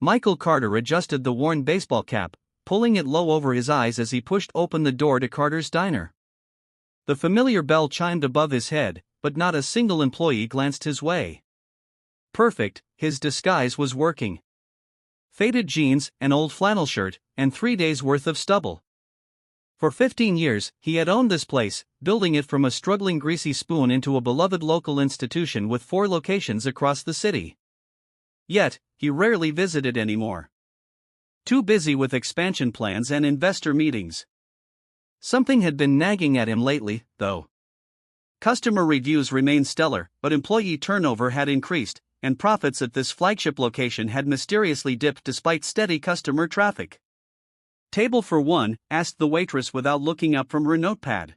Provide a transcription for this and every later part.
Michael Carter adjusted the worn baseball cap, pulling it low over his eyes as he pushed open the door to Carter's diner. The familiar bell chimed above his head, but not a single employee glanced his way. Perfect, his disguise was working. Faded jeans, an old flannel shirt, and 3 days' worth of stubble. For 15 years, he had owned this place, building it from a struggling greasy spoon into a beloved local institution with 4 locations across the city. Yet, he rarely visited anymore. Too busy with expansion plans and investor meetings. Something had been nagging at him lately, though. Customer reviews remained stellar, but employee turnover had increased, and profits at this flagship location had mysteriously dipped despite steady customer traffic. "Table for one?" asked the waitress without looking up from her notepad.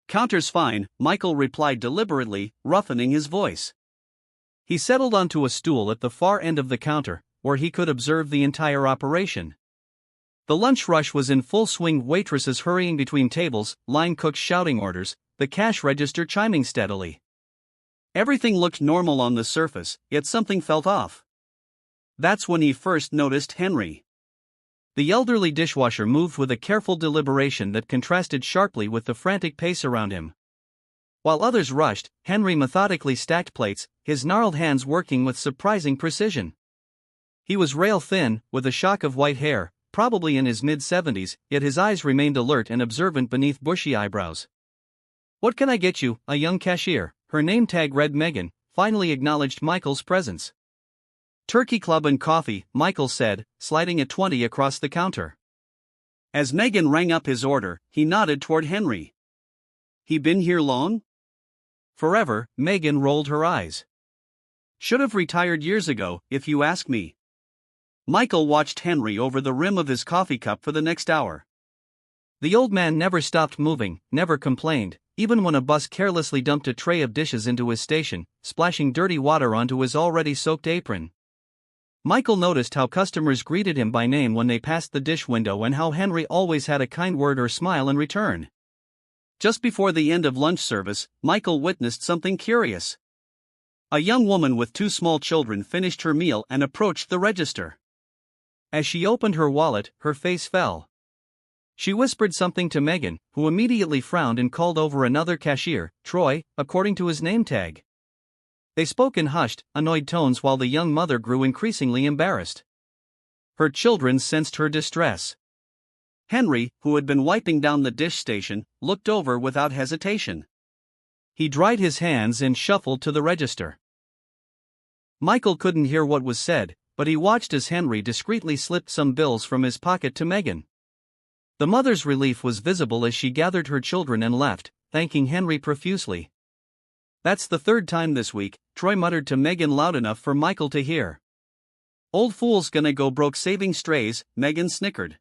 "Counter's fine," Michael replied deliberately, roughening his voice. He settled onto a stool at the far end of the counter, where he could observe the entire operation. The lunch rush was in full swing, waitresses hurrying between tables, line cooks shouting orders, the cash register chiming steadily. Everything looked normal on the surface, yet something felt off. That's when he first noticed Henry. The elderly dishwasher moved with a careful deliberation that contrasted sharply with the frantic pace around him. While others rushed, Henry methodically stacked plates, his gnarled hands working with surprising precision. He was rail thin, with a shock of white hair, probably in his mid-70s, yet his eyes remained alert and observant beneath bushy eyebrows. "What can I get you?" A young cashier, her name tag read Megan, finally acknowledged Michael's presence. "Turkey Club and coffee," Michael said, sliding a 20 across the counter. As Megan rang up his order, he nodded toward Henry. "He been here long?" "Forever," Megan rolled her eyes. "Should have retired years ago, if you ask me." Michael watched Henry over the rim of his coffee cup for the next hour. The old man never stopped moving, never complained, even when a bus carelessly dumped a tray of dishes into his station, splashing dirty water onto his already soaked apron. Michael noticed how customers greeted him by name when they passed the dish window and how Henry always had a kind word or smile in return. Just before the end of lunch service, Michael witnessed something curious. A young woman with 2 small children finished her meal and approached the register. As she opened her wallet, her face fell. She whispered something to Megan, who immediately frowned and called over another cashier, Troy, according to his name tag. They spoke in hushed, annoyed tones while the young mother grew increasingly embarrassed. Her children sensed her distress. Henry, who had been wiping down the dish station, looked over without hesitation. He dried his hands and shuffled to the register. Michael couldn't hear what was said, but he watched as Henry discreetly slipped some bills from his pocket to Megan. The mother's relief was visible as she gathered her children and left, thanking Henry profusely. "That's the 3rd time this week," Troy muttered to Megan loud enough for Michael to hear. "Old fool's gonna go broke saving strays," Megan snickered.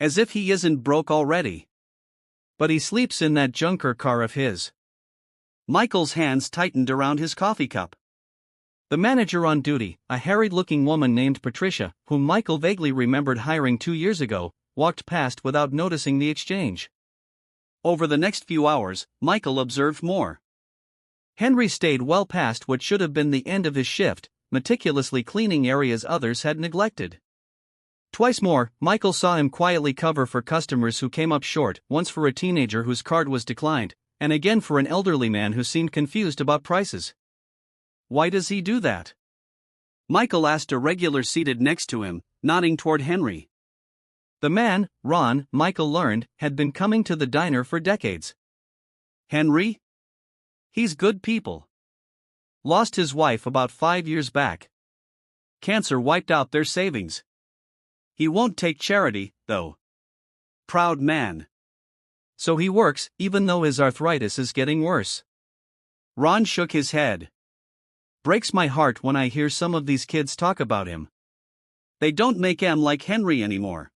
"As if he isn't broke already. But he sleeps in that junker car of his." Michael's hands tightened around his coffee cup. The manager on duty, a harried-looking woman named Patricia, whom Michael vaguely remembered hiring 2 years ago, walked past without noticing the exchange. Over the next few hours, Michael observed more. Henry stayed well past what should have been the end of his shift, meticulously cleaning areas others had neglected. Twice more, Michael saw him quietly cover for customers who came up short, once for a teenager whose card was declined, and again for an elderly man who seemed confused about prices. Why does he do that? Michael asked a regular seated next to him, nodding toward Henry. The man, Ron, Michael learned, had been coming to the diner for decades. Henry? He's good people. Lost his wife about 5 years back. Cancer wiped out their savings. He won't take charity, though. Proud man. So he works, even though his arthritis is getting worse. Ron shook his head. Breaks my heart when I hear some of these kids talk about him. They don't make 'em like Henry anymore.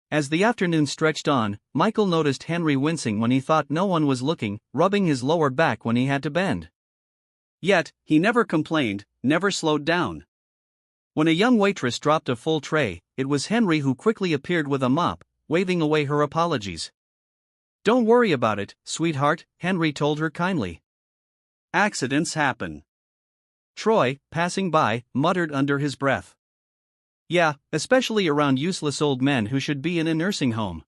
As the afternoon stretched on, Michael noticed Henry wincing when he thought no one was looking, rubbing his lower back when he had to bend. Yet, he never complained, never slowed down. When a young waitress dropped a full tray, it was Henry who quickly appeared with a mop, waving away her apologies. Don't worry about it, sweetheart, Henry told her kindly. Accidents happen. Troy, passing by, muttered under his breath. Yeah, especially around useless old men who should be in a nursing home.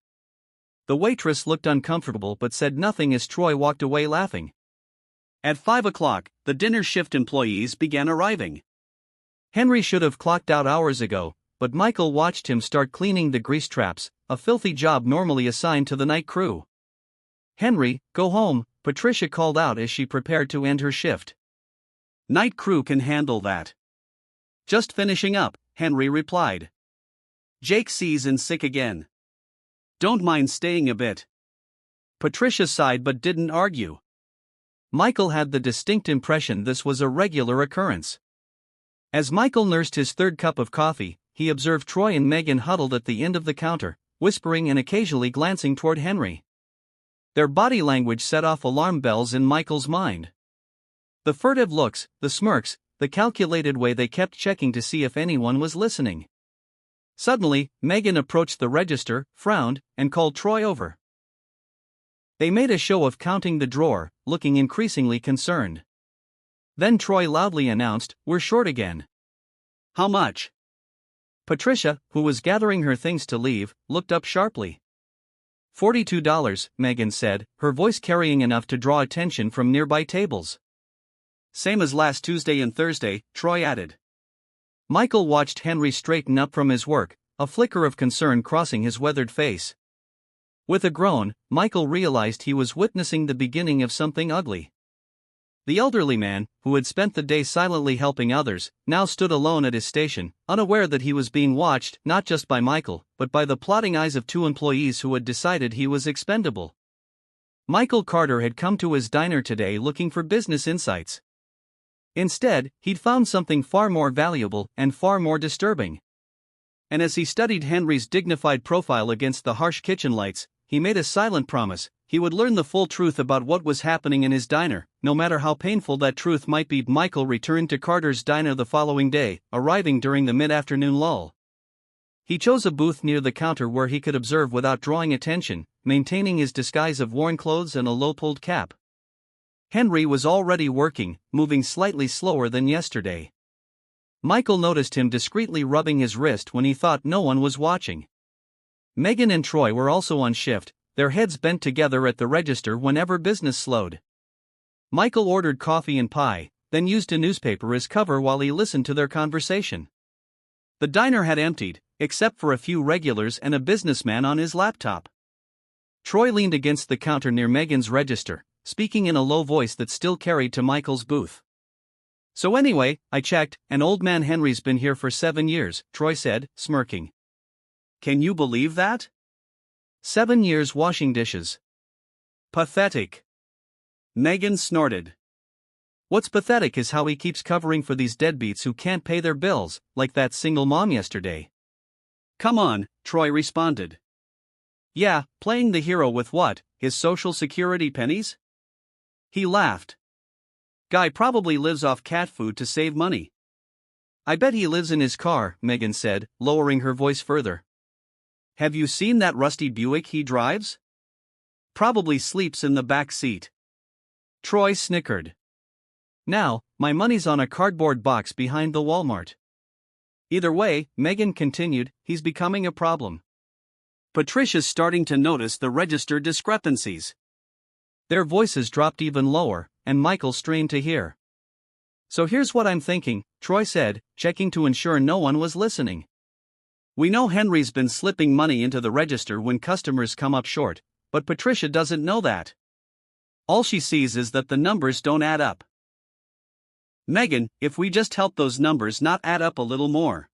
The waitress looked uncomfortable but said nothing as Troy walked away laughing. At 5 o'clock, the dinner shift employees began arriving. Henry should have clocked out hours ago, but Michael watched him start cleaning the grease traps, a filthy job normally assigned to the night crew. "Henry, go home," Patricia called out as she prepared to end her shift. "Night crew can handle that." "Just finishing up," Henry replied. "Jake sees and sick again. Don't mind staying a bit." Patricia sighed but didn't argue. Michael had the distinct impression this was a regular occurrence. As Michael nursed his third cup of coffee, he observed Troy and Megan huddled at the end of the counter, whispering and occasionally glancing toward Henry. Their body language set off alarm bells in Michael's mind. The furtive looks, the smirks, the calculated way they kept checking to see if anyone was listening. Suddenly, Megan approached the register, frowned, and called Troy over. They made a show of counting the drawer, looking increasingly concerned. Then Troy loudly announced, "We're short again." "How much?" Patricia, who was gathering her things to leave, looked up sharply. $42, Megan said, her voice carrying enough to draw attention from nearby tables. "Same as last Tuesday and Thursday," Troy added. Michael watched Henry straighten up from his work, a flicker of concern crossing his weathered face. With a groan, Michael realized he was witnessing the beginning of something ugly. The elderly man, who had spent the day silently helping others, now stood alone at his station, unaware that he was being watched not just by Michael, but by the plotting eyes of two employees who had decided he was expendable. Michael Carter had come to his diner today looking for business insights. Instead, he'd found something far more valuable and far more disturbing. And as he studied Henry's dignified profile against the harsh kitchen lights, he made a silent promise: he would learn the full truth about what was happening in his diner, no matter how painful that truth might be. Michael returned to Carter's diner the following day, arriving during the mid-afternoon lull. He chose a booth near the counter where he could observe without drawing attention, maintaining his disguise of worn clothes and a low-pulled cap. Henry was already working, moving slightly slower than yesterday. Michael noticed him discreetly rubbing his wrist when he thought no one was watching. Megan and Troy were also on shift, their heads bent together at the register whenever business slowed. Michael ordered coffee and pie, then used a newspaper as cover while he listened to their conversation. The diner had emptied, except for a few regulars and a businessman on his laptop. Troy leaned against the counter near Megan's register, speaking in a low voice that still carried to Michael's booth. "So anyway, I checked, and old man Henry's been here for 7 years, Troy said, smirking. "Can you believe that? 7 years washing dishes. Pathetic." Megan snorted. "What's pathetic is how he keeps covering for these deadbeats who can't pay their bills, like that single mom yesterday." "Come on," Troy responded. "Yeah, playing the hero with what, his social security pennies?" He laughed. "Guy probably lives off cat food to save money." "I bet he lives in his car," Megan said, lowering her voice further. "Have you seen that rusty Buick he drives? Probably sleeps in the back seat." Troy snickered. "Now, my money's on a cardboard box behind the Walmart." "Either way," Megan continued, "he's becoming a problem." Patricia's starting to notice the register discrepancies. Their voices dropped even lower, and Michael strained to hear. "So here's what I'm thinking," Troy said, checking to ensure no one was listening. "We know Henry's been slipping money into the register when customers come up short, but Patricia doesn't know that. All she sees is that the numbers don't add up. Megan, if we just help those numbers not add up a little more."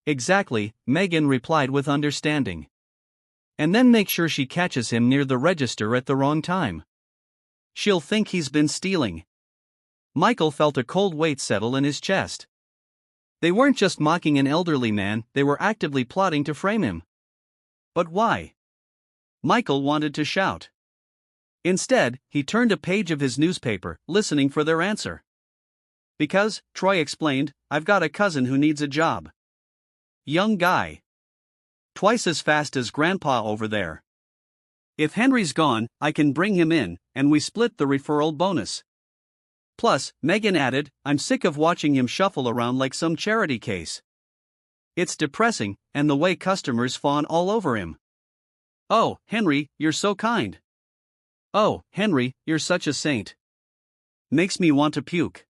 "Exactly," Megan replied with understanding. "And then make sure she catches him near the register at the wrong time. She'll think he's been stealing." Michael felt a cold weight settle in his chest. They weren't just mocking an elderly man, they were actively plotting to frame him. But why? Michael wanted to shout. Instead, he turned a page of his newspaper, listening for their answer. "Because," Troy explained, "I've got a cousin who needs a job. Young guy. Twice as fast as Grandpa over there. If Henry's gone, I can bring him in, and we split the referral bonus. Plus," Megan added, "I'm sick of watching him shuffle around like some charity case. It's depressing, and the way customers fawn all over him. "Oh, Henry, you're so kind." "Oh, Henry, you're such a saint." Makes me want to puke.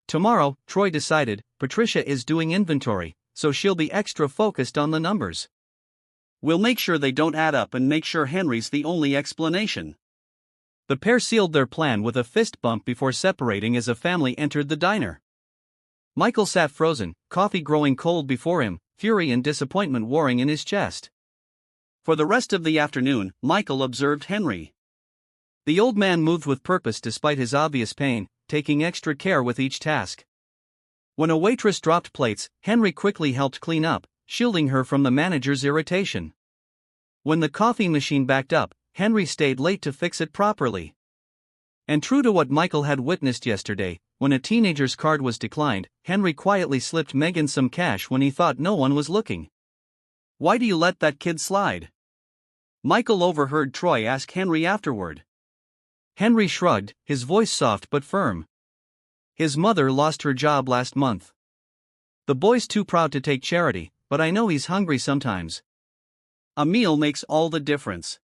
Tomorrow, Troy decided, Patricia is doing inventory, so she'll be extra focused on the numbers. We'll make sure they don't add up and make sure Henry's the only explanation. The pair sealed their plan with a fist bump before separating as a family entered the diner. Michael sat frozen, coffee growing cold before him, fury and disappointment warring in his chest. For the rest of the afternoon, Michael observed Henry. The old man moved with purpose despite his obvious pain, taking extra care with each task. When a waitress dropped plates, Henry quickly helped clean up, shielding her from the manager's irritation. When the coffee machine backed up, Henry stayed late to fix it properly. And true to what Michael had witnessed yesterday, when a teenager's card was declined, Henry quietly slipped Megan some cash when he thought no one was looking. "Why do you let that kid slide?" Michael overheard Troy ask Henry afterward. Henry shrugged, his voice soft but firm. "His mother lost her job last month. The boy's too proud to take charity, but I know he's hungry sometimes. A meal makes all the difference."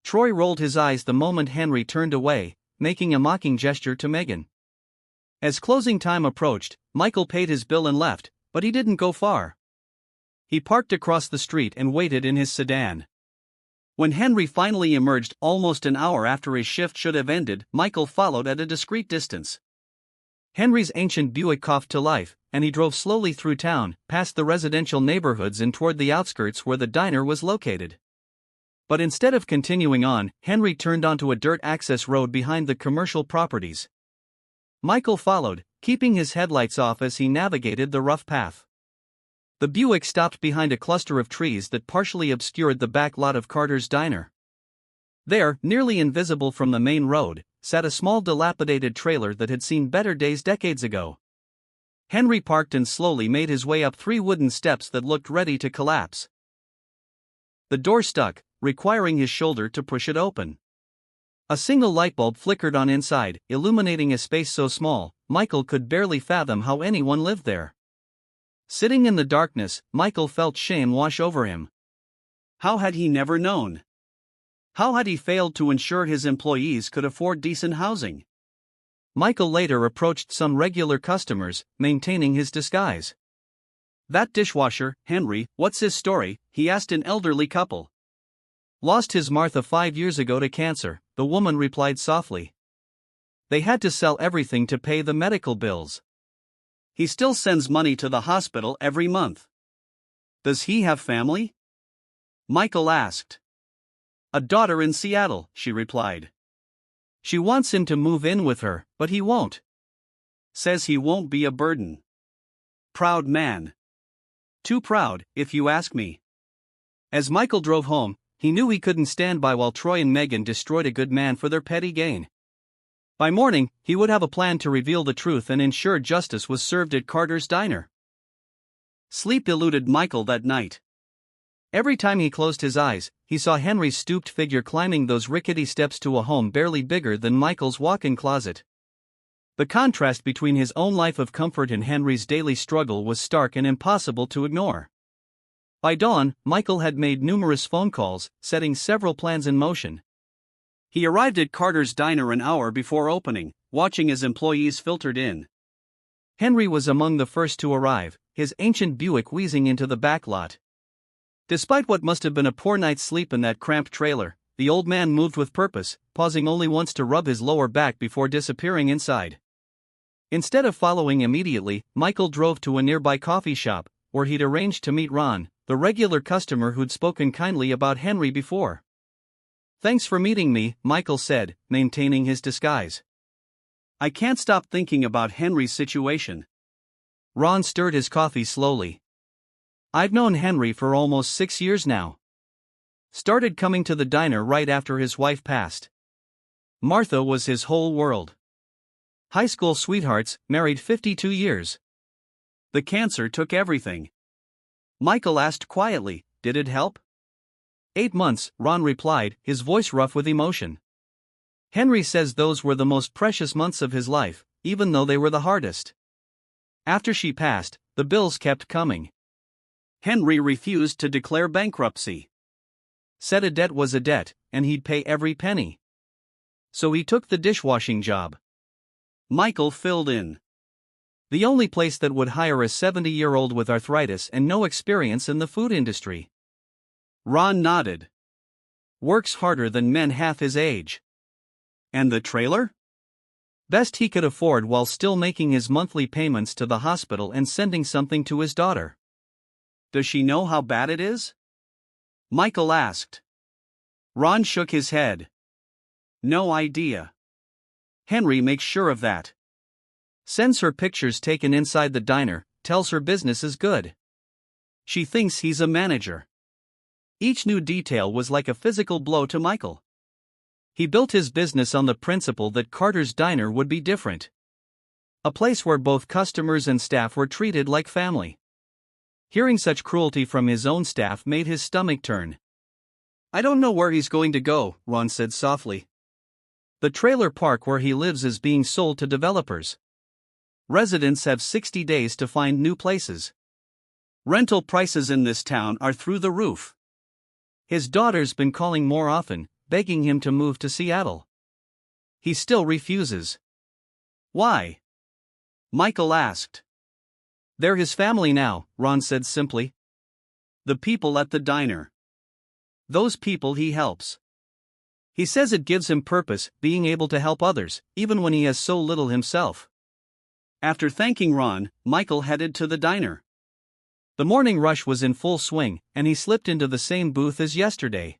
Troy rolled his eyes the moment Henry turned away, making a mocking gesture to Megan. As closing time approached, Michael paid his bill and left, but he didn't go far. He parked across the street and waited in his sedan. When Henry finally emerged almost an hour after his shift should have ended, Michael followed at a discreet distance. Henry's ancient Buick coughed to life, and he drove slowly through town, past the residential neighborhoods and toward the outskirts where the diner was located. But instead of continuing on, Henry turned onto a dirt access road behind the commercial properties. Michael followed, keeping his headlights off as he navigated the rough path. The Buick stopped behind a cluster of trees that partially obscured the back lot of Carter's Diner. There, nearly invisible from the main road, sat a small dilapidated trailer that had seen better days decades ago. Henry parked and slowly made his way up 3 wooden steps that looked ready to collapse. The door stuck, requiring his shoulder to push it open. A single light bulb flickered on inside, illuminating a space so small, Michael could barely fathom how anyone lived there. Sitting in the darkness, Michael felt shame wash over him. How had he never known? How had he failed to ensure his employees could afford decent housing? Michael later approached some regular customers, maintaining his disguise. "That dishwasher, Henry, what's his story?" he asked an elderly couple. "Lost his Martha 5 years ago to cancer," the woman replied softly. "They had to sell everything to pay the medical bills. He still sends money to the hospital every month." "Does he have family?" Michael asked. "A daughter in Seattle," she replied. "She wants him to move in with her, but he won't. Says he won't be a burden. Proud man. Too proud, if you ask me." As Michael drove home, he knew he couldn't stand by while Troy and Megan destroyed a good man for their petty gain. By morning, he would have a plan to reveal the truth and ensure justice was served at Carter's Diner. Sleep eluded Michael that night. Every time he closed his eyes, he saw Henry's stooped figure climbing those rickety steps to a home barely bigger than Michael's walk-in closet. The contrast between his own life of comfort and Henry's daily struggle was stark and impossible to ignore. By dawn, Michael had made numerous phone calls, setting several plans in motion. He arrived at Carter's Diner an hour before opening, watching as employees filtered in. Henry was among the first to arrive, his ancient Buick wheezing into the back lot. Despite what must have been a poor night's sleep in that cramped trailer, the old man moved with purpose, pausing only once to rub his lower back before disappearing inside. Instead of following immediately, Michael drove to a nearby coffee shop, where he'd arranged to meet Ron, the regular customer who'd spoken kindly about Henry before. "Thanks for meeting me," Michael said, maintaining his disguise. "I can't stop thinking about Henry's situation." Ron stirred his coffee slowly. "I've known Henry for almost 6 years now. Started coming to the diner right after his wife passed. Martha was his whole world. High school sweethearts, married 52 years. The cancer took everything." Michael asked quietly, "Did it help?" 8 months, Ron replied, his voice rough with emotion. "Henry says those were the most precious months of his life, even though they were the hardest. After she passed, the bills kept coming. Henry refused to declare bankruptcy. Said a debt was a debt, and he'd pay every penny. So he took the dishwashing job. Michael filled in. The only place that would hire a 70-year-old with arthritis and no experience in the food industry. Ron nodded. Works harder than men half his age. And the trailer? Best he could afford while still making his monthly payments to the hospital and sending something to his daughter. Does she know how bad it is? Michael asked. Ron shook his head. No idea. Henry makes sure of that. Sends her pictures taken inside the diner, tells her business is good. She thinks he's a manager. Each new detail was like a physical blow to Michael. He built his business on the principle that Carter's Diner would be different. A place where both customers and staff were treated like family. Hearing such cruelty from his own staff made his stomach turn. I don't know where he's going to go, Ron said softly. The trailer park where he lives is being sold to developers. Residents have 60 days to find new places. Rental prices in this town are through the roof. His daughter's been calling more often, begging him to move to Seattle. He still refuses. Why? Michael asked. They're his family now, Ron said simply. The people at the diner. Those people he helps. He says it gives him purpose, being able to help others, even when he has so little himself. After thanking Ron, Michael headed to the diner. The morning rush was in full swing, and he slipped into the same booth as yesterday.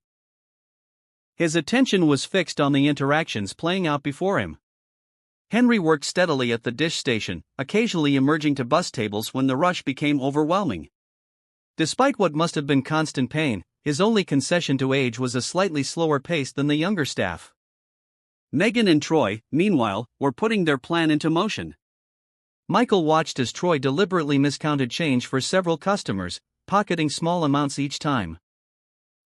His attention was fixed on the interactions playing out before him. Henry worked steadily at the dish station, occasionally emerging to bus tables when the rush became overwhelming. Despite what must have been constant pain, his only concession to age was a slightly slower pace than the younger staff. Megan and Troy, meanwhile, were putting their plan into motion. Michael watched as Troy deliberately miscounted change for several customers, pocketing small amounts each time.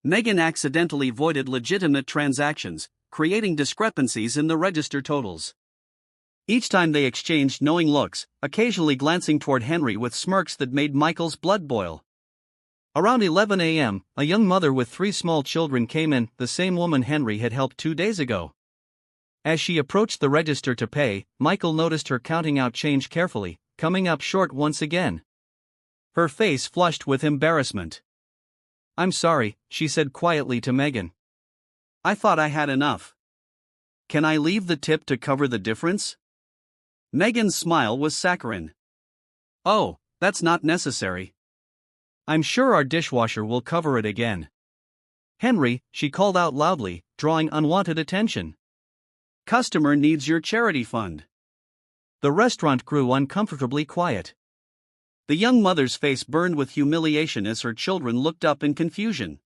Megan accidentally voided legitimate transactions, creating discrepancies in the register totals. Each time they exchanged knowing looks, occasionally glancing toward Henry with smirks that made Michael's blood boil. Around 11 a.m., a young mother with 3 small children came in, the same woman Henry had helped 2 days ago. As she approached the register to pay, Michael noticed her counting out change carefully, coming up short once again. Her face flushed with embarrassment. "I'm sorry," she said quietly to Megan. "I thought I had enough. Can I leave the tip to cover the difference?" Megan's smile was saccharine. "Oh, that's not necessary. I'm sure our dishwasher will cover it again." "Henry," she called out loudly, drawing unwanted attention. "Customer needs your charity fund." The restaurant grew uncomfortably quiet. The young mother's face burned with humiliation as her children looked up in confusion.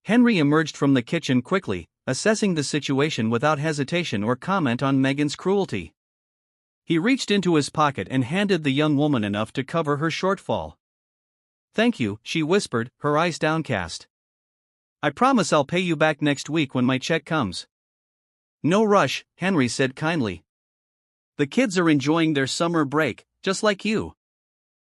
Henry emerged from the kitchen quickly, assessing the situation without hesitation or comment on Megan's cruelty. He reached into his pocket and handed the young woman enough to cover her shortfall. "Thank you," she whispered, her eyes downcast. "I promise I'll pay you back next week when my check comes." "No rush," Henry said kindly. "The kids are enjoying their summer break, just like you."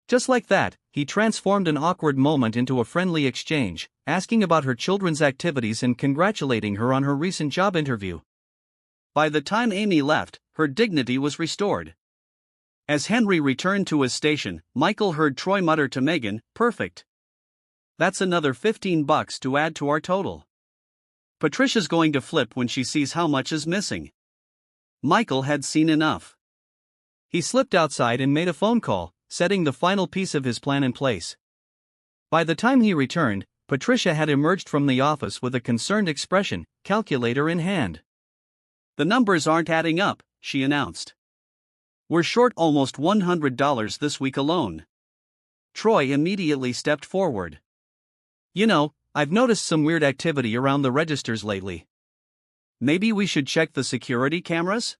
Just like that, he transformed an awkward moment into a friendly exchange, asking about her children's activities and congratulating her on her recent job interview. By the time Amy left, her dignity was restored. As Henry returned to his station, Michael heard Troy mutter to Megan, "Perfect. That's another $15 to add to our total. Patricia's going to flip when she sees how much is missing." Michael had seen enough. He slipped outside and made a phone call, setting the final piece of his plan in place. By the time he returned, Patricia had emerged from the office with a concerned expression, calculator in hand. "The numbers aren't adding up," she announced. "We're short almost $100 this week alone." Troy immediately stepped forward. "You know, I've noticed some weird activity around the registers lately. Maybe we should check the security cameras?"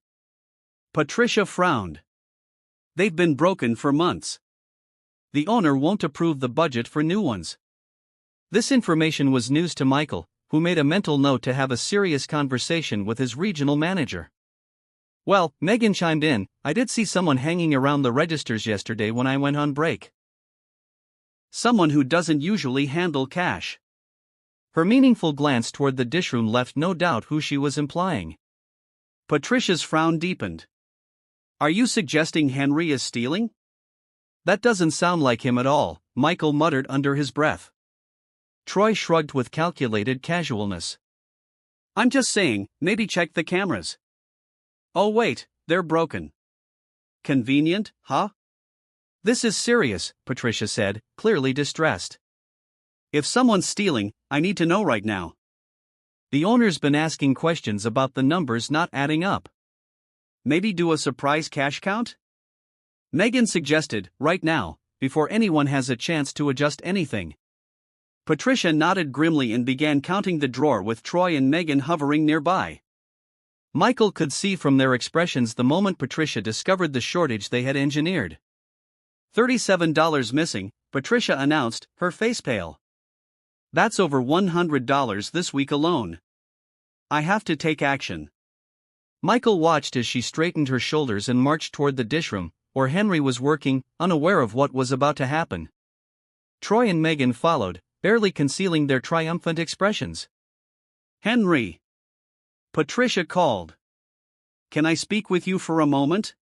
Patricia frowned. "They've been broken for months. The owner won't approve the budget for new ones." This information was news to Michael, who made a mental note to have a serious conversation with his regional manager. "Well," Megan chimed in, "I did see someone hanging around the registers yesterday when I went on break." someone who doesn't usually handle cash. Her meaningful glance toward the dishroom left no doubt who she was implying. Patricia's frown deepened. Are you suggesting Henry is stealing? That doesn't sound like him at all, Michael muttered under his breath. Troy shrugged with calculated casualness. I'm just saying, maybe check the cameras. Oh wait, they're broken. Convenient, huh? This is serious, Patricia said, clearly distressed. If someone's stealing, I need to know right now. The owner's been asking questions about the numbers not adding up. Maybe do a surprise cash count? Megan suggested, right now, before anyone has a chance to adjust anything. Patricia nodded grimly and began counting the drawer with Troy and Megan hovering nearby. Michael could see from their expressions the moment Patricia discovered the shortage they had engineered. $37 missing, Patricia announced, her face pale. That's over $100 this week alone. I have to take action. Michael watched as she straightened her shoulders and marched toward the dishroom, where Henry was working, unaware of what was about to happen. Troy and Megan followed, barely concealing their triumphant expressions. Henry! Patricia called. Can I speak with you for a moment?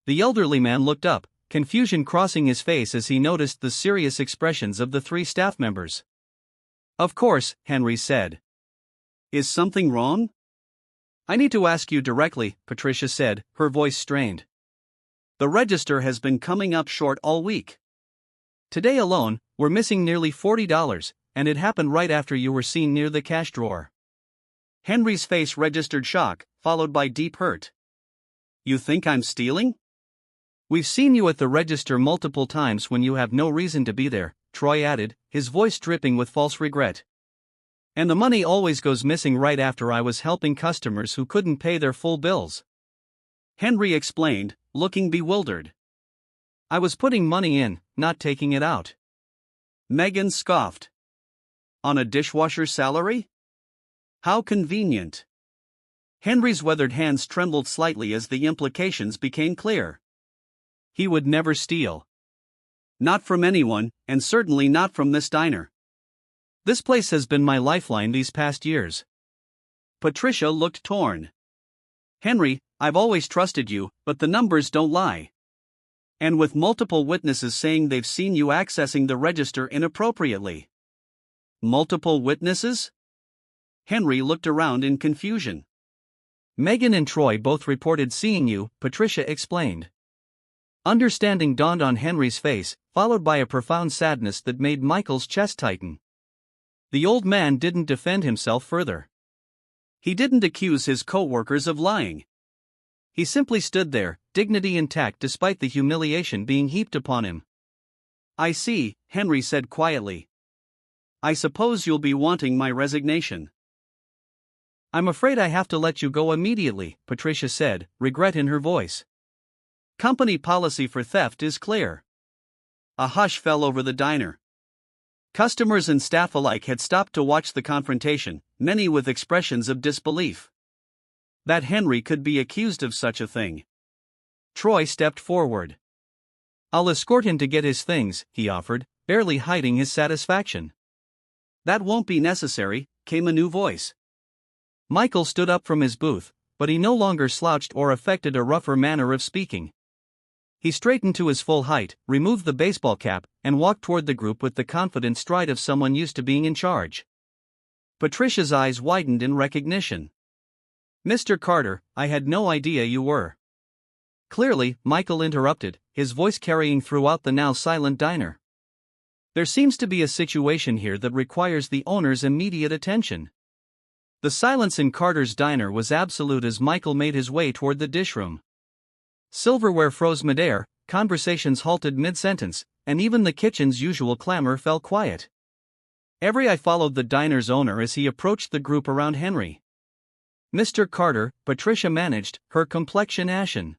The elderly man looked up, confusion crossing his face as he noticed the serious expressions of the three staff members. Of course, Henry said. Is something wrong? I need to ask you directly, Patricia said, her voice strained. The register has been coming up short all week. Today alone, we're missing nearly $40, and it happened right after you were seen near the cash drawer. Henry's face registered shock, followed by deep hurt. You think I'm stealing? We've seen you at the register multiple times when you have no reason to be there, Troy added, his voice dripping with false regret. And the money always goes missing right after I was helping customers who couldn't pay their full bills. Henry explained, looking bewildered. I was putting money in, not taking it out. Megan scoffed. On a dishwasher's salary? How convenient. Henry's weathered hands trembled slightly as the implications became clear. He would never steal. Not from anyone, and certainly not from this diner. This place has been my lifeline these past years. Patricia looked torn. Henry, I've always trusted you, but the numbers don't lie. And with multiple witnesses saying they've seen you accessing the register inappropriately. Multiple witnesses? Henry looked around in confusion. Megan and Troy both reported seeing you, Patricia explained. Understanding dawned on Henry's face, followed by a profound sadness that made Michael's chest tighten. The old man didn't defend himself further. He didn't accuse his co-workers of lying. He simply stood there, dignity intact despite the humiliation being heaped upon him. I see, Henry said quietly. I suppose you'll be wanting my resignation. I'm afraid I have to let you go immediately, Patricia said, regret in her voice. Company policy for theft is clear. A hush fell over the diner. Customers and staff alike had stopped to watch the confrontation, many with expressions of disbelief. That Henry could be accused of such a thing. Troy stepped forward. I'll escort him to get his things, he offered, barely hiding his satisfaction. That won't be necessary, came a new voice. Michael stood up from his booth, but he no longer slouched or affected a rougher manner of speaking. He straightened to his full height, removed the baseball cap, and walked toward the group with the confident stride of someone used to being in charge. Patricia's eyes widened in recognition. Mr. Carter, I had no idea you were. Clearly, Michael interrupted, his voice carrying throughout the now silent diner. There seems to be a situation here that requires the owner's immediate attention. The silence in Carter's diner was absolute as Michael made his way toward the dishroom. Silverware froze midair, conversations halted mid-sentence, and even the kitchen's usual clamor fell quiet. Every eye followed the diner's owner as he approached the group around Henry. Mr. Carter, Patricia managed, her complexion ashen.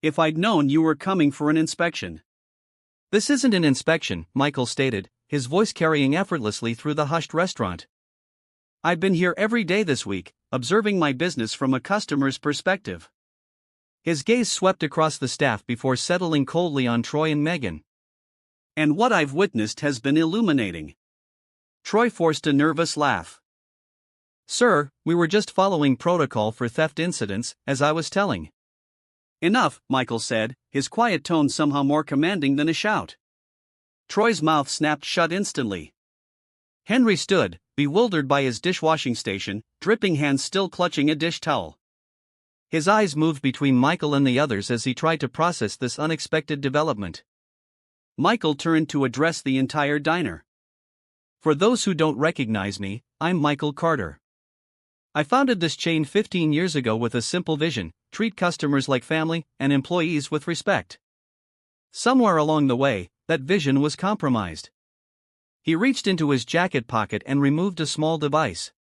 If I'd known you were coming for an inspection. This isn't an inspection, Michael stated, his voice carrying effortlessly through the hushed restaurant. I've been here every day this week, observing my business from a customer's perspective. His gaze swept across the staff before settling coldly on Troy and Megan. And what I've witnessed has been illuminating. Troy forced a nervous laugh. Sir, we were just following protocol for theft incidents, as I was telling. Enough, Michael said, his quiet tone somehow more commanding than a shout. Troy's mouth snapped shut instantly. Henry stood, bewildered by his dishwashing station, dripping hands still clutching a dish towel. His eyes moved between Michael and the others as he tried to process this unexpected development. Michael turned to address the entire diner. For those who don't recognize me, I'm Michael Carter. I founded this chain 15 years ago with a simple vision: treat customers like family and employees with respect. Somewhere along the way, that vision was compromised. He reached into his jacket pocket and removed a small device.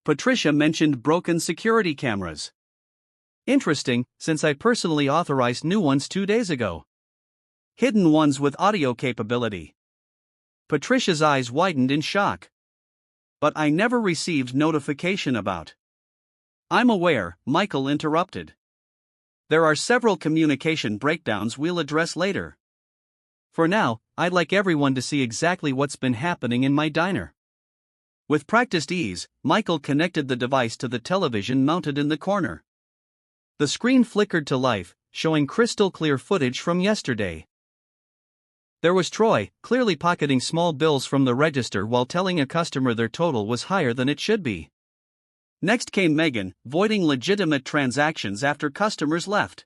Patricia mentioned broken security cameras. Interesting, since I personally authorized new ones 2 days ago. Hidden ones with audio capability. Patricia's eyes widened in shock. But I never received notification about. I'm aware, Michael interrupted. There are several communication breakdowns we'll address later. For now, I'd like everyone to see exactly what's been happening in my diner. With practiced ease, Michael connected the device to the television mounted in the corner. The screen flickered to life, showing crystal clear footage from yesterday. There was Troy, clearly pocketing small bills from the register while telling a customer their total was higher than it should be. Next came Megan, voiding legitimate transactions after customers left.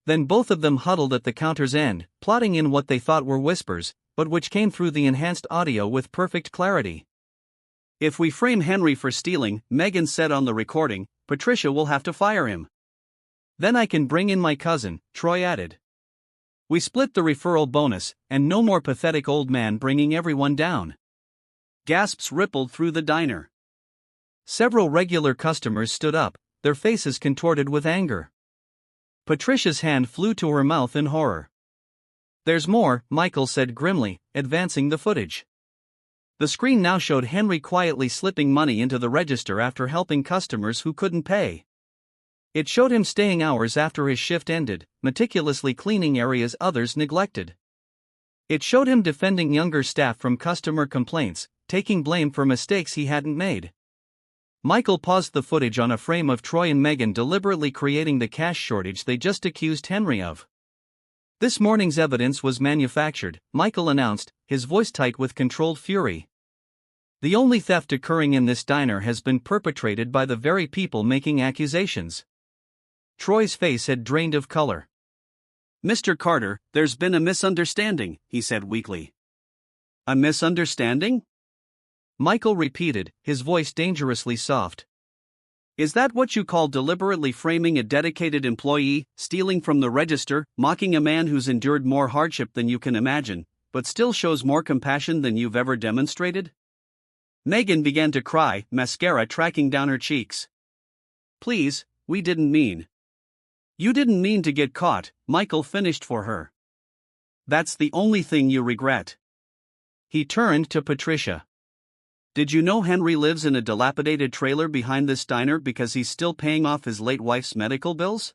Then both of them huddled at the counter's end, plotting in what they thought were whispers, but which came through the enhanced audio with perfect clarity. If we frame Henry for stealing, Megan said on the recording, Patricia will have to fire him. Then I can bring in my cousin, Troy added. We split the referral bonus, and no more pathetic old man bringing everyone down. Gasps rippled through the diner. Several regular customers stood up, their faces contorted with anger. Patricia's hand flew to her mouth in horror. There's more, Michael said grimly, advancing the footage. The screen now showed Henry quietly slipping money into the register after helping customers who couldn't pay. It showed him staying hours after his shift ended, meticulously cleaning areas others neglected. It showed him defending younger staff from customer complaints, taking blame for mistakes he hadn't made. Michael paused the footage on a frame of Troy and Megan deliberately creating the cash shortage they just accused Henry of. This morning's evidence was manufactured, Michael announced, his voice tight with controlled fury. The only theft occurring in this diner has been perpetrated by the very people making accusations. Troy's face had drained of color. Mr. Carter, there's been a misunderstanding, he said weakly. A misunderstanding? Michael repeated, his voice dangerously soft. Is that what you call deliberately framing a dedicated employee, stealing from the register, mocking a man who's endured more hardship than you can imagine, but still shows more compassion than you've ever demonstrated? Megan began to cry, mascara tracking down her cheeks. Please, we didn't mean. You didn't mean to get caught, Michael finished for her. That's the only thing you regret. He turned to Patricia. Did you know Henry lives in a dilapidated trailer behind this diner because he's still paying off his late wife's medical bills?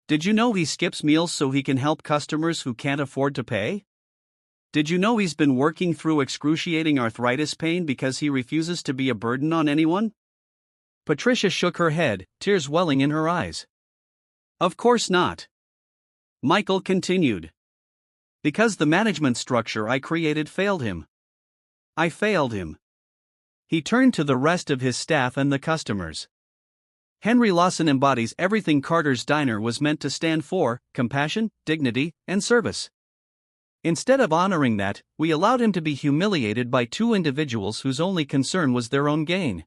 Did you know he skips meals so he can help customers who can't afford to pay? Did you know he's been working through excruciating arthritis pain because he refuses to be a burden on anyone? Patricia shook her head, tears welling in her eyes. Of course not. Michael continued. Because the management structure I created failed him. I failed him. He turned to the rest of his staff and the customers. Henry Lawson embodies everything Carter's Diner was meant to stand for: compassion, dignity, and service. Instead of honoring that, we allowed him to be humiliated by two individuals whose only concern was their own gain.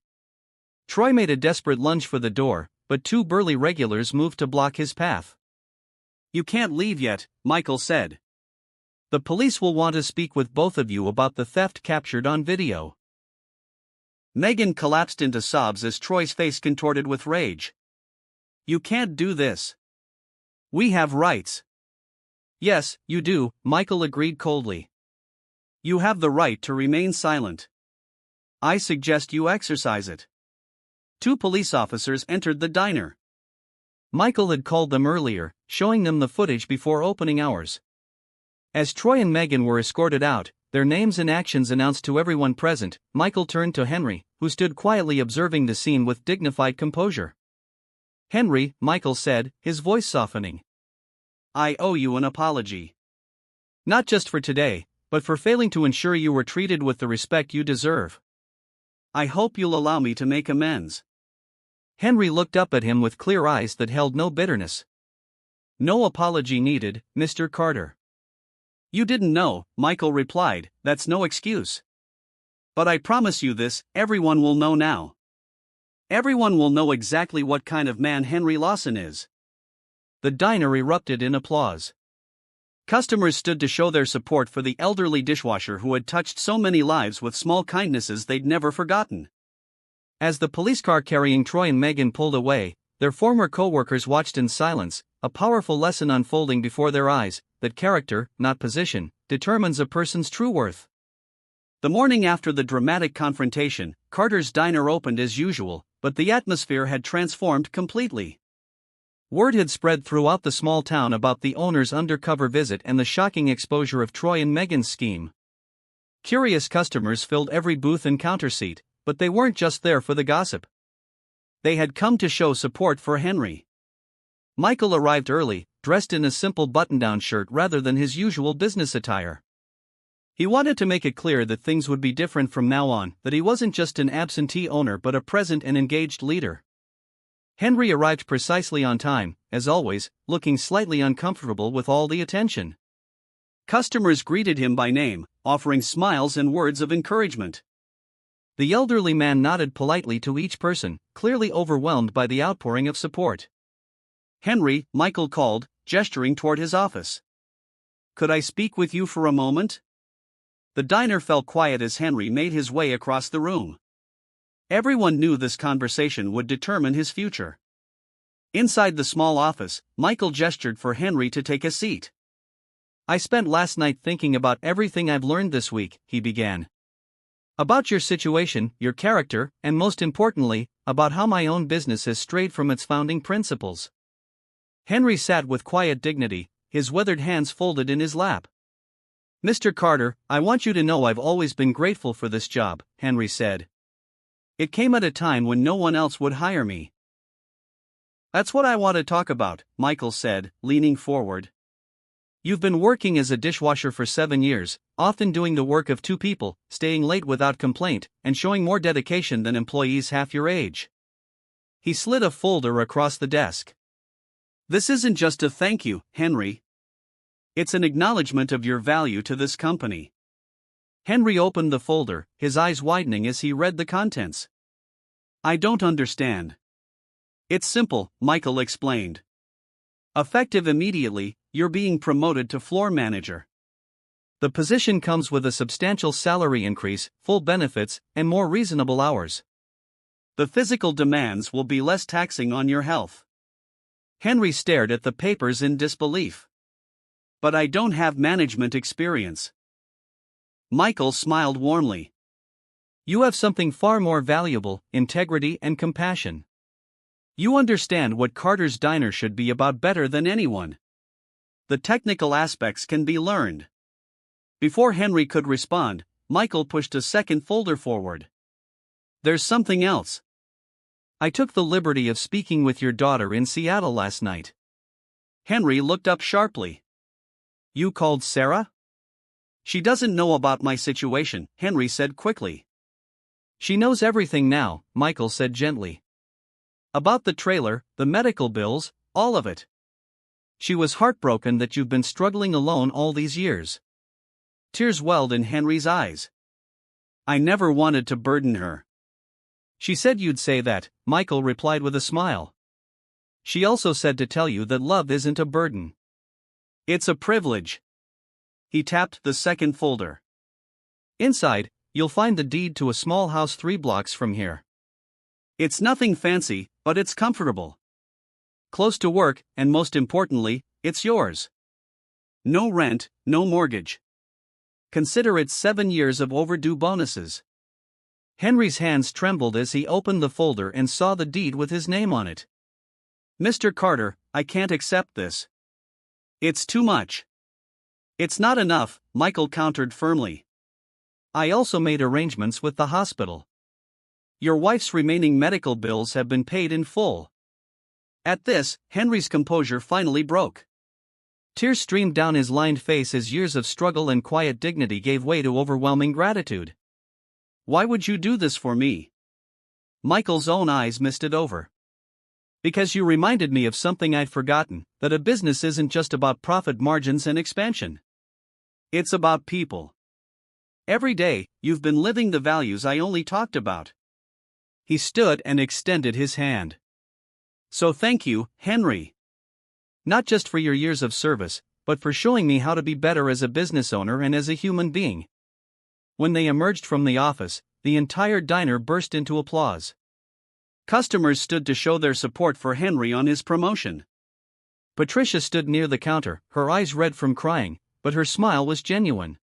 Troy made a desperate lunge for the door, but two burly regulars moved to block his path. You can't leave yet, Michael said. The police will want to speak with both of you about the theft captured on video. Megan collapsed into sobs as Troy's face contorted with rage. You can't do this. We have rights. Yes, you do, Michael agreed coldly. You have the right to remain silent. I suggest you exercise it. Two police officers entered the diner. Michael had called them earlier, showing them the footage before opening hours. As Troy and Megan were escorted out, their names and actions announced to everyone present, Michael turned to Henry, who stood quietly observing the scene with dignified composure. "Henry," Michael said, his voice softening. "I owe you an apology. Not just for today, but for failing to ensure you were treated with the respect you deserve. I hope you'll allow me to make amends." Henry looked up at him with clear eyes that held no bitterness. "No apology needed, Mr. Carter." "You didn't know," Michael replied, "that's no excuse. But I promise you this, everyone will know now. Everyone will know exactly what kind of man Henry Lawson is." The diner erupted in applause. Customers stood to show their support for the elderly dishwasher who had touched so many lives with small kindnesses they'd never forgotten. As the police car carrying Troy and Megan pulled away, their former co-workers watched in silence, a powerful lesson unfolding before their eyes, that character, not position, determines a person's true worth. The morning after the dramatic confrontation, Carter's Diner opened as usual, but the atmosphere had transformed completely. Word had spread throughout the small town about the owner's undercover visit and the shocking exposure of Troy and Megan's scheme. Curious customers filled every booth and counter seat, but they weren't just there for the gossip. They had come to show support for Henry. Michael arrived early, dressed in a simple button-down shirt rather than his usual business attire. He wanted to make it clear that things would be different from now on, that he wasn't just an absentee owner but a present and engaged leader. Henry arrived precisely on time, as always, looking slightly uncomfortable with all the attention. Customers greeted him by name, offering smiles and words of encouragement. The elderly man nodded politely to each person, clearly overwhelmed by the outpouring of support. "Henry," Michael called, gesturing toward his office. "Could I speak with you for a moment?" The diner fell quiet as Henry made his way across the room. Everyone knew this conversation would determine his future. Inside the small office, Michael gestured for Henry to take a seat. "I spent last night thinking about everything I've learned this week," he began. "About your situation, your character, and most importantly, about how my own business has strayed from its founding principles." Henry sat with quiet dignity, his weathered hands folded in his lap. "Mr. Carter, I want you to know I've always been grateful for this job," Henry said. "It came at a time when no one else would hire me." "That's what I want to talk about," Michael said, leaning forward. "You've been working as a dishwasher for 7 years, often doing the work of 2 people, staying late without complaint, and showing more dedication than employees half your age." He slid a folder across the desk. "This isn't just a thank you, Henry. It's an acknowledgement of your value to this company." Henry opened the folder, his eyes widening as he read the contents. "I don't understand." "It's simple," Michael explained. "Effective immediately, you're being promoted to floor manager. The position comes with a substantial salary increase, full benefits, and more reasonable hours. The physical demands will be less taxing on your health." Henry stared at the papers in disbelief. "But I don't have management experience." Michael smiled warmly. "You have something far more valuable: integrity and compassion. You understand what Carter's Diner should be about better than anyone. The technical aspects can be learned." Before Henry could respond, Michael pushed a second folder forward. "There's something else. I took the liberty of speaking with your daughter in Seattle last night." Henry looked up sharply. "You called Sarah?" "She doesn't know about my situation," Henry said quickly. "She knows everything now," Michael said gently. "About the trailer, the medical bills, all of it. She was heartbroken that you've been struggling alone all these years." Tears welled in Henry's eyes. "I never wanted to burden her." "She said you'd say that," Michael replied with a smile. "She also said to tell you that love isn't a burden. It's a privilege." He tapped the second folder. "Inside, you'll find the deed to a small house 3 blocks from here. It's nothing fancy, but it's comfortable. Close to work, and most importantly, it's yours. No rent, no mortgage. Consider it 7 years of overdue bonuses." Henry's hands trembled as he opened the folder and saw the deed with his name on it. "Mr. Carter, I can't accept this. It's too much." It's not enough, Michael countered firmly. I also made arrangements with the hospital. Your wife's remaining medical bills have been paid in full. At this, Henry's composure finally broke. Tears streamed down his lined face as years of struggle and quiet dignity gave way to overwhelming gratitude. Why would you do this for me? Michael's own eyes misted over. Because you reminded me of something I'd forgotten, that a business isn't just about profit margins and expansion. It's about people. Every day, you've been living the values I only talked about. He stood and extended his hand. So thank you, Henry. Not just for your years of service, but for showing me how to be better as a business owner and as a human being. When they emerged from the office, the entire diner burst into applause. Customers stood to show their support for Henry on his promotion. Patricia stood near the counter, her eyes red from crying, but her smile was genuine.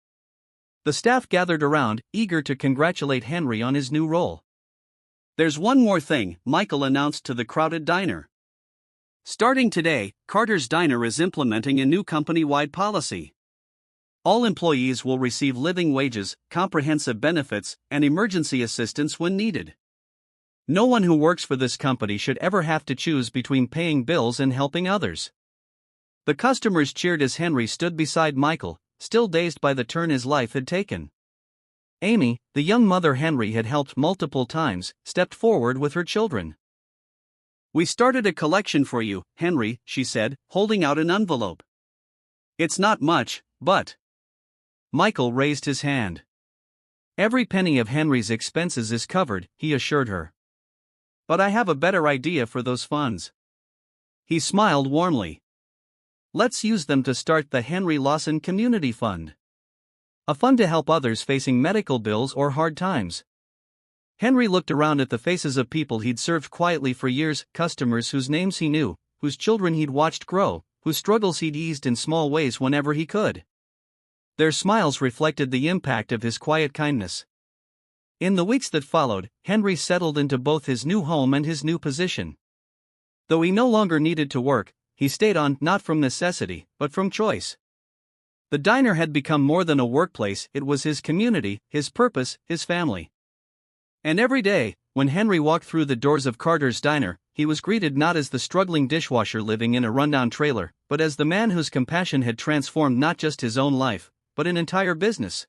The staff gathered around, eager to congratulate Henry on his new role. There's one more thing, Michael announced to the crowded diner. Starting today, Carter's Diner is implementing a new company-wide policy. All employees will receive living wages, comprehensive benefits, and emergency assistance when needed. No one who works for this company should ever have to choose between paying bills and helping others. The customers cheered as Henry stood beside Michael, still dazed by the turn his life had taken. Amy, the young mother Henry had helped multiple times, stepped forward with her children. We started a collection for you, Henry, she said, holding out an envelope. It's not much, but... Michael raised his hand. Every penny of Henry's expenses is covered, he assured her. But I have a better idea for those funds. He smiled warmly. Let's use them to start the Henry Lawson Community Fund. A fund to help others facing medical bills or hard times. Henry looked around at the faces of people he'd served quietly for years, customers whose names he knew, whose children he'd watched grow, whose struggles he'd eased in small ways whenever he could. Their smiles reflected the impact of his quiet kindness. In the weeks that followed, Henry settled into both his new home and his new position. Though he no longer needed to work, he stayed on, not from necessity, but from choice. The diner had become more than a workplace, it was his community, his purpose, his family. And every day, when Henry walked through the doors of Carter's Diner, he was greeted not as the struggling dishwasher living in a rundown trailer, but as the man whose compassion had transformed not just his own life, but an entire business.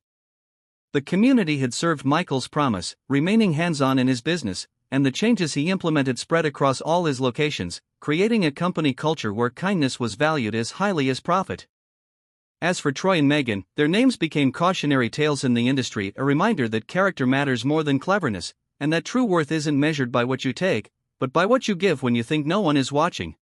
The community had served Michael's promise, remaining hands-on in his business, and the changes he implemented spread across all his locations, creating a company culture where kindness was valued as highly as profit. As for Troy and Megan, their names became cautionary tales in the industry, a reminder that character matters more than cleverness, and that true worth isn't measured by what you take, but by what you give when you think no one is watching.